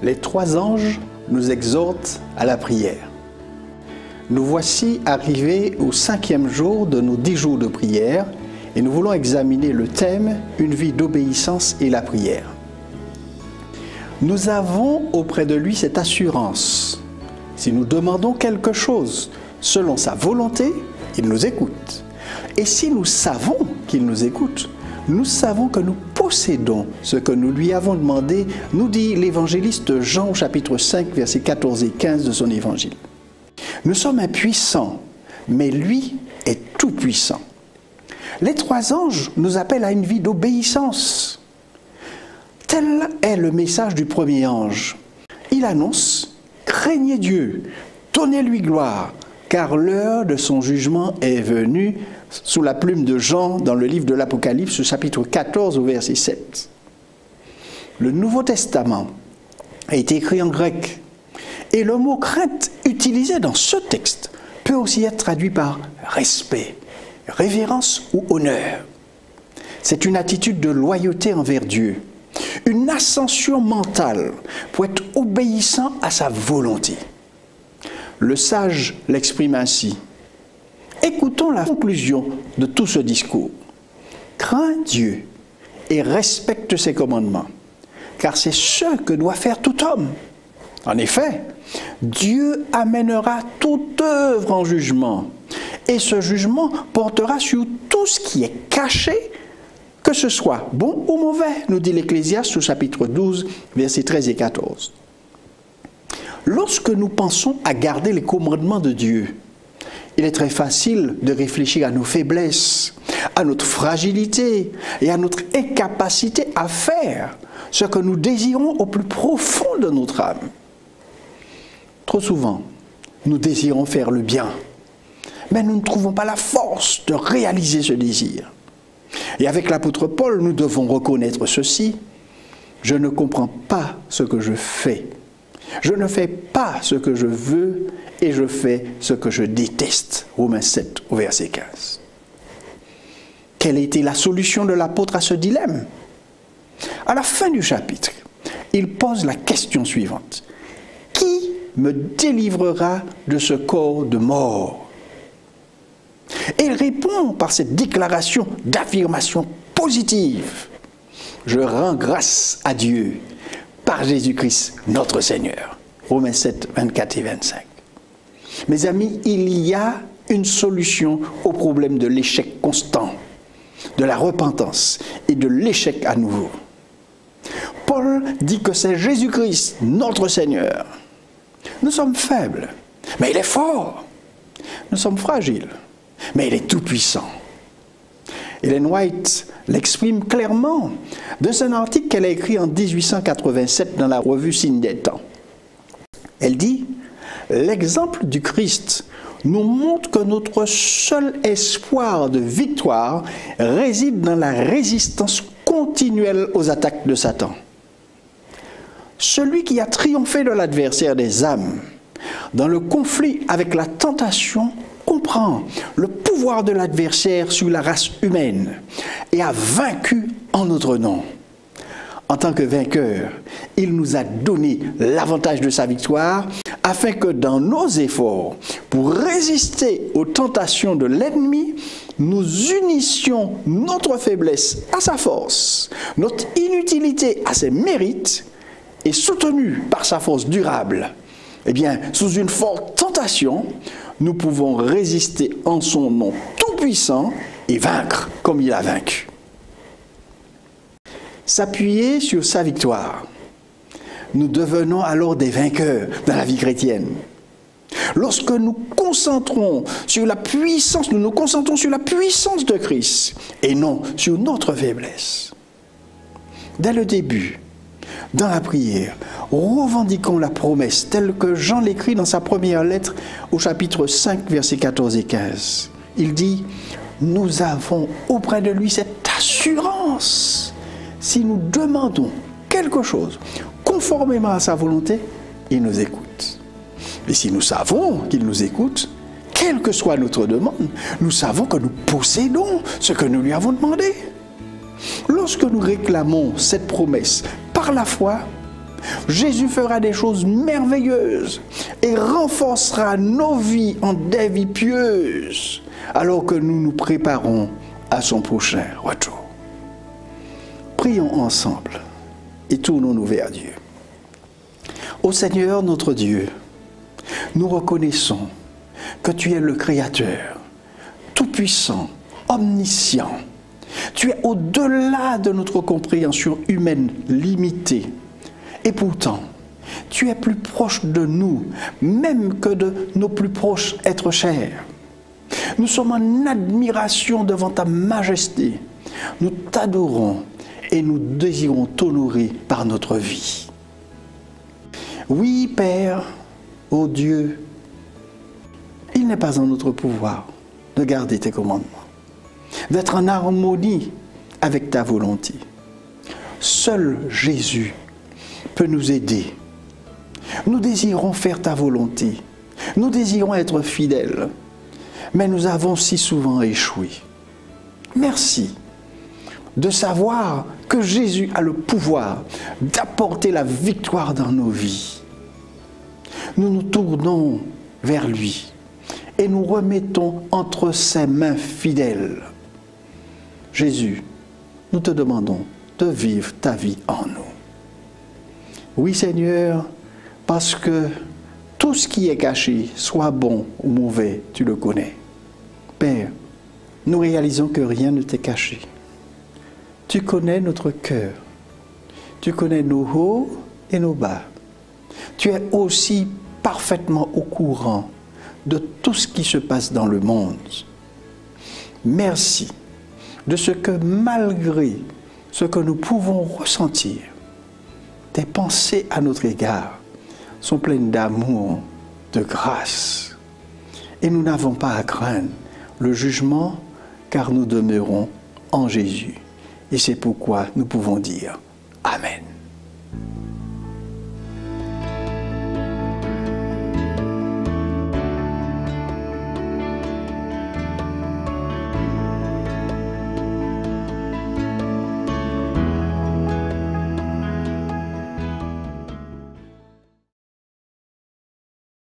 Les trois anges nous exhortent à la prière. Nous voici arrivés au 5e jour de nos 10 jours de prière et nous voulons examiner le thème « Une vie d'obéissance et la prière ». Nous avons auprès de lui cette assurance. Si nous demandons quelque chose selon sa volonté, il nous écoute. Et si nous savons qu'il nous écoute, nous savons que nous possédons ce que nous lui avons demandé, nous dit l'évangéliste Jean au chapitre 5, versets 14 et 15 de son évangile. Nous sommes impuissants, mais lui est tout-puissant. Les trois anges nous appellent à une vie d'obéissance. Tel est le message du premier ange. Il annonce « Craignez Dieu, donnez-lui gloire, car l'heure de son jugement est venue » sous la plume de Jean dans le livre de l'Apocalypse, chapitre 14 au verset 7. Le Nouveau Testament a été écrit en grec et le mot crainte utilisé dans ce texte peut aussi être traduit par respect, révérence ou honneur. C'est une attitude de loyauté envers Dieu, une ascension mentale pour être obéissant à sa volonté. Le sage l'exprime ainsi. Écoutons la conclusion de tout ce discours. Crains Dieu et respecte ses commandements, car c'est ce que doit faire tout homme. En effet, Dieu amènera toute œuvre en jugement, et ce jugement portera sur tout ce qui est caché, que ce soit bon ou mauvais, nous dit l'Ecclésiaste au chapitre 12, versets 13 et 14. Lorsque nous pensons à garder les commandements de Dieu, il est très facile de réfléchir à nos faiblesses, à notre fragilité et à notre incapacité à faire ce que nous désirons au plus profond de notre âme. Trop souvent, nous désirons faire le bien, mais nous ne trouvons pas la force de réaliser ce désir. Et avec l'apôtre Paul, nous devons reconnaître ceci. Je ne comprends pas ce que je fais. Je ne fais pas ce que je veux et je fais ce que je déteste. Romains 7 au verset 15. Quelle était la solution de l'apôtre à ce dilemme? À la fin du chapitre, il pose la question suivante. Qui me délivrera de ce corps de mort? Et il répond par cette déclaration d'affirmation positive. Je rends grâce à Dieu par Jésus-Christ notre Seigneur. Romains 7, 24 et 25. Mes amis, il y a une solution au problème de l'échec constant, de la repentance et de l'échec à nouveau. Paul dit que c'est Jésus-Christ notre Seigneur. Nous sommes faibles, mais il est fort. Nous sommes fragiles, mais il est tout-puissant. Ellen White l'exprime clairement dans un article qu'elle a écrit en 1887 dans la revue Signe des Temps. Elle dit « L'exemple du Christ nous montre que notre seul espoir de victoire réside dans la résistance continuelle aux attaques de Satan. Celui qui a triomphé de l'adversaire des âmes dans le conflit avec la tentation comprend le pouvoir de l'adversaire sur la race humaine et a vaincu en notre nom. En tant que vainqueur, il nous a donné l'avantage de sa victoire afin que dans nos efforts pour résister aux tentations de l'ennemi, nous unissions notre faiblesse à sa force, notre inutilité à ses mérites et soutenus par sa force durable. Eh bien, sous une forte tentation, nous pouvons résister en son nom tout-puissant et vaincre comme il a vaincu. S'appuyer sur sa victoire. Nous devenons alors des vainqueurs dans la vie chrétienne. Lorsque nous concentrons sur la puissance, nous nous concentrons sur la puissance de Christ et non sur notre faiblesse. Dès le début, dans la prière, revendiquons la promesse telle que Jean l'écrit dans sa première lettre au chapitre 5, versets 14 et 15. Il dit « Nous avons auprès de lui cette assurance. Si nous demandons quelque chose conformément à sa volonté, il nous écoute. Et si nous savons qu'il nous écoute, quelle que soit notre demande, nous savons que nous possédons ce que nous lui avons demandé. Lorsque nous réclamons cette promesse par la foi, Jésus fera des choses merveilleuses et renforcera nos vies en des vies pieuses, alors que nous nous préparons à son prochain retour. Prions ensemble et tournons-nous vers Dieu. Ô Seigneur notre Dieu, nous reconnaissons que tu es le Créateur, tout-puissant, omniscient. Tu es au-delà de notre compréhension humaine limitée. Et pourtant, tu es plus proche de nous, même que de nos plus proches êtres chers. Nous sommes en admiration devant ta majesté. Nous t'adorons et nous désirons t'honorer par notre vie. Oui, Père, ô Dieu, il n'est pas en notre pouvoir de garder tes commandements, d'être en harmonie avec ta volonté. Seul Jésus peut nous aider. Nous désirons faire ta volonté. Nous désirons être fidèles. Mais nous avons si souvent échoué. Merci de savoir que Jésus a le pouvoir d'apporter la victoire dans nos vies. Nous nous tournons vers lui et nous remettons entre ses mains fidèles. Jésus, nous te demandons de vivre ta vie en nous. Oui, Seigneur, parce que tout ce qui est caché, soit bon ou mauvais, tu le connais. Père, nous réalisons que rien ne t'est caché. Tu connais notre cœur. Tu connais nos hauts et nos bas. Tu es aussi parfaitement au courant de tout ce qui se passe dans le monde. Merci de ce que malgré ce que nous pouvons ressentir, tes pensées à notre égard sont pleines d'amour, de grâce. Et nous n'avons pas à craindre le jugement, car nous demeurons en Jésus. Et c'est pourquoi nous pouvons dire Amen.